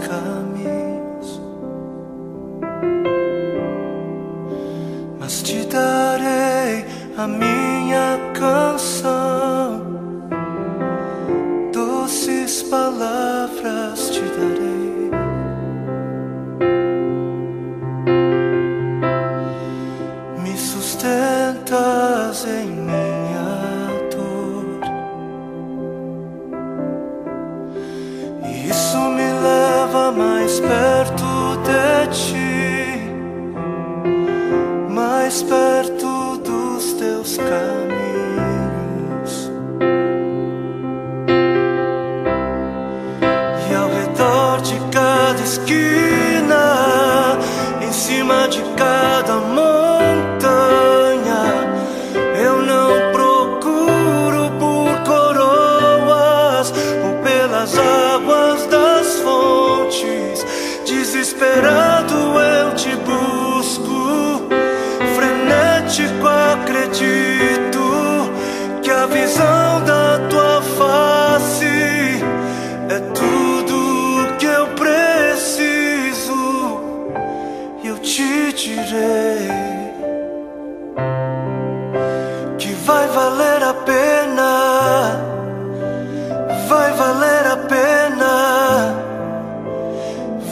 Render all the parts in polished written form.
caminhos, mas te darei a minha canção, doces palavras te darei. Me sustentas em minha dor, e isso me leva mais perto de ti, mais perto dos teus caminhos. E ao redor de cada esquina, em cima de cada montanha, eu não procuro por coroas ou pelas águas das fontes. Desesperado eu te busco, frenético acredito que a visão da tua face é tudo que eu preciso. E eu te direi que vai valer a pena, vai valer a pena,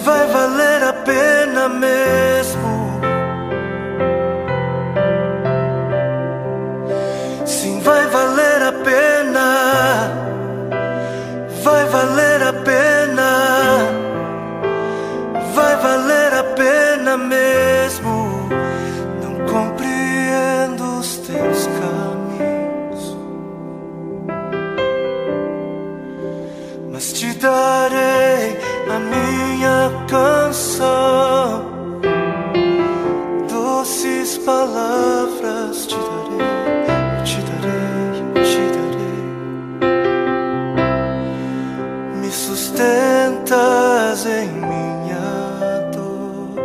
vai valer a pena mesmo. Sim, vai valer a pena, vai valer a pena, vai valer a pena mesmo. Não compreendo os teus caminhos, mas te darei a minha canção, doces palavras te darei, eu te darei, eu te darei. Me sustentas em minha dor,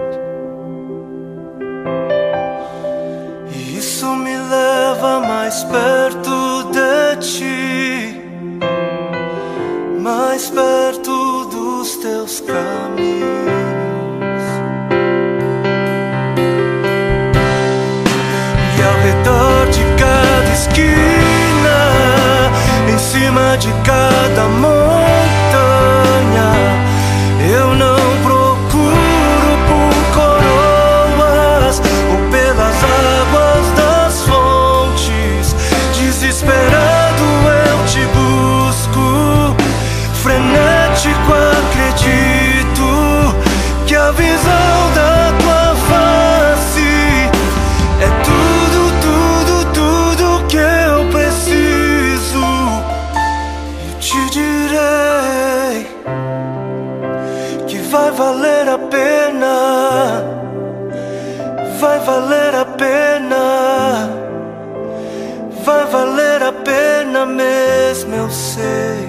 e isso me leva mais perto de ti, mais perto dos teus caminhos. E ao redor de cada esquina, em cima de cada montanha, eu não procuro por coroas ou pelas águas das fontes. Desesperado eu te busco, frenético acredito que a visão da tua face é tudo, tudo, tudo que eu preciso. Eu te direi que vai valer a pena, vai valer a pena, vai valer a pena mesmo, eu sei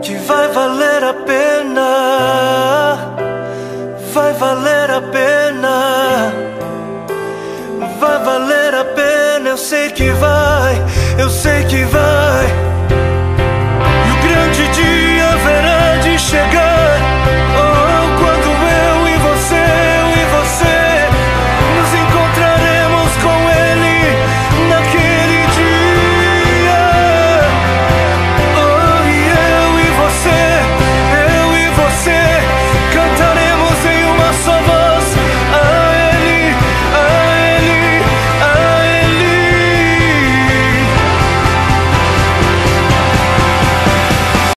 que vai valer a pena, vai valer a pena, vai valer a pena. Eu sei que vai, eu sei que vai.